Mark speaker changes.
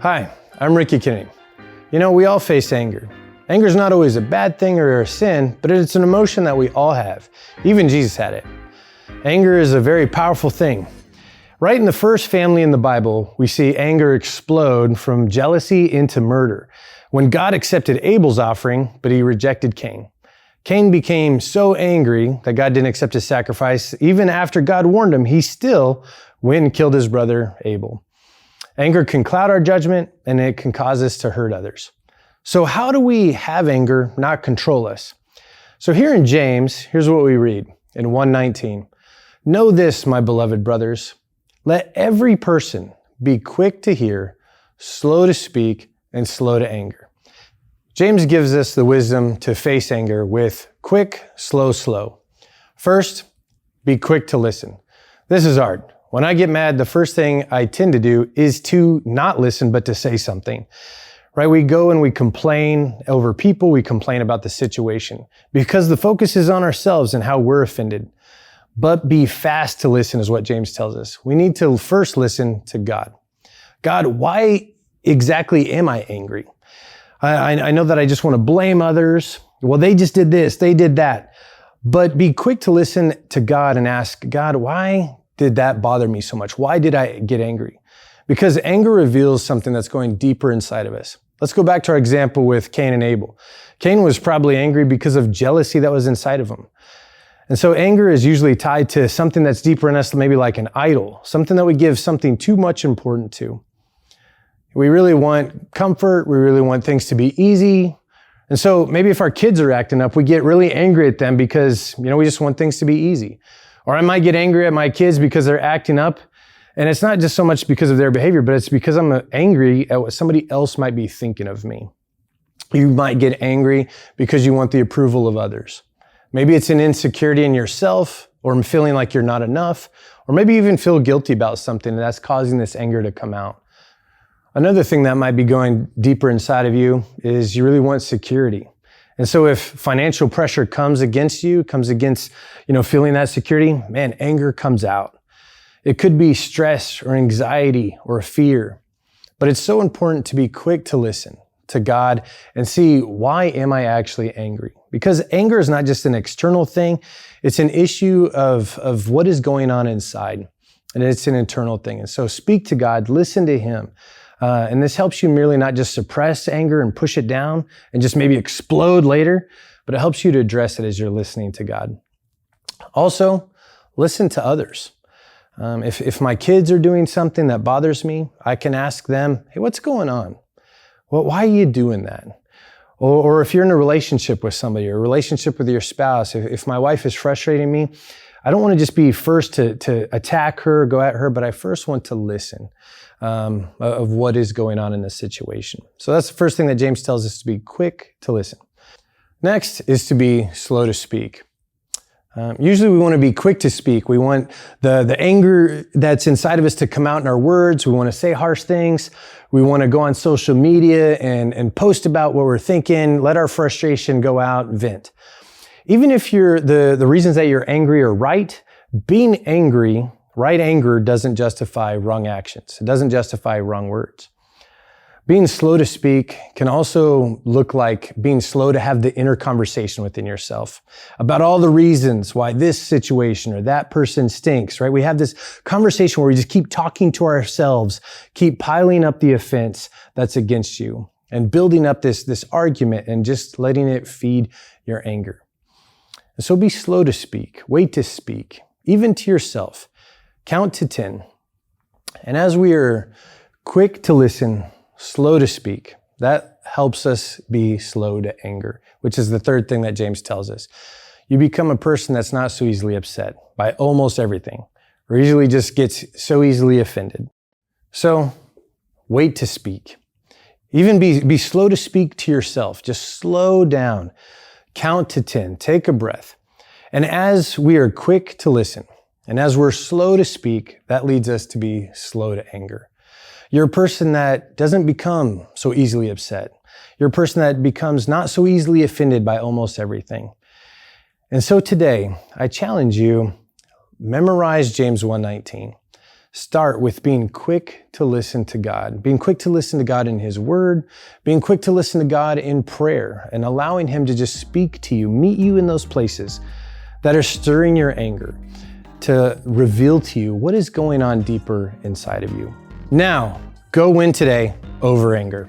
Speaker 1: Hi, I'm Ricky Kinney. You know, we all face anger. Anger is not always a bad thing or a sin, but it's an emotion that we all have. Even Jesus had it. Anger is a very powerful thing. Right in the first family in the Bible, we see anger explode from jealousy into murder. When God accepted Abel's offering, but he rejected Cain. Cain became so angry that God didn't accept his sacrifice. Even after God warned him, he still went and killed his brother Abel. Anger can cloud our judgment and it can cause us to hurt others. So how do we have anger not control us? So here in James, here's what we read in 1:19. Know this, my beloved brothers, let every person be quick to hear, slow to speak, and slow to anger. James gives us the wisdom to face anger with quick, slow. First, be quick to listen. This is hard. When I get mad, the first thing I tend to do is to not listen, but to say something. Right? We go and we complain over people, we complain about the situation because the focus is on ourselves and how we're offended. But be fast to listen is what James tells us. We need to first listen to God. God, why exactly am I angry? I know that I just want to blame others. Well, they just did this, they did that. But be quick to listen to God and ask, God, why did that bother me so much? Why did I get angry? Because anger reveals something that's going deeper inside of us. Let's go back to our example with Cain and Abel. Cain was probably angry because of jealousy that was inside of him. And so anger is usually tied to something that's deeper in us, maybe like an idol, something that we give something too much importance to. We really want comfort. We really want things to be easy. And so maybe if our kids are acting up, we get really angry at them because, we just want things to be easy. Or I might get angry at my kids because they're acting up. And it's not just so much because of their behavior, but it's because I'm angry at what somebody else might be thinking of me. You might get angry because you want the approval of others. Maybe it's an insecurity in yourself, or feeling like you're not enough, or maybe you even feel guilty about something and that's causing this anger to come out. Another thing that might be going deeper inside of you is you really want security. And so if financial pressure comes against you, feeling that security, man, anger comes out. It could be stress or anxiety or fear, but it's so important to be quick to listen to God and see, why am I actually angry? Because anger is not just an external thing. It's an issue of what is going on inside, and it's an internal thing. And so speak to God, listen to Him. And this helps you merely not just suppress anger and push it down and just maybe explode later, but it helps you to address it as you're listening to God. Also, listen to others. If my kids are doing something that bothers me, I can ask them, hey, what's going on? Well, why are you doing that? Or if you're in a relationship with somebody, or a relationship with your spouse, if my wife is frustrating me, I don't want to just be first to attack her, go at her, but I first want to listen of what is going on in this situation. So that's the first thing that James tells us, to be quick to listen. Next is to be slow to speak. Usually we want to be quick to speak. We want the anger that's inside of us to come out in our words. We want to say harsh things. We want to go on social media and post about what we're thinking, let our frustration go out, vent. Even if the reasons that you're angry are right, being angry, right anger doesn't justify wrong actions. It doesn't justify wrong words. Being slow to speak can also look like being slow to have the inner conversation within yourself about all the reasons why this situation or that person stinks, right? We have this conversation where we just keep talking to ourselves, keep piling up the offense that's against you and building up this argument and just letting it feed your anger. And so be slow to speak, wait to speak, even to yourself. Count to 10. And as we are quick to listen, slow to speak, that helps us be slow to anger, which is the third thing that James tells us. You become a person that's not so easily upset by almost everything, or easily just gets so easily offended. So wait to speak. Even be slow to speak to yourself. Just slow down. Count to 10. Take a breath. And as we are quick to listen, and as we're slow to speak, that leads us to be slow to anger. You're a person that doesn't become so easily upset. You're a person that becomes not so easily offended by almost everything. And so today, I challenge you, memorize James 1:19. start with being quick to listen to God, being quick to listen to God in His Word, being quick to listen to God in prayer, and allowing Him to just speak to you, meet you in those places that are stirring your anger, to reveal to you what is going on deeper inside of you. Now, go win today over anger.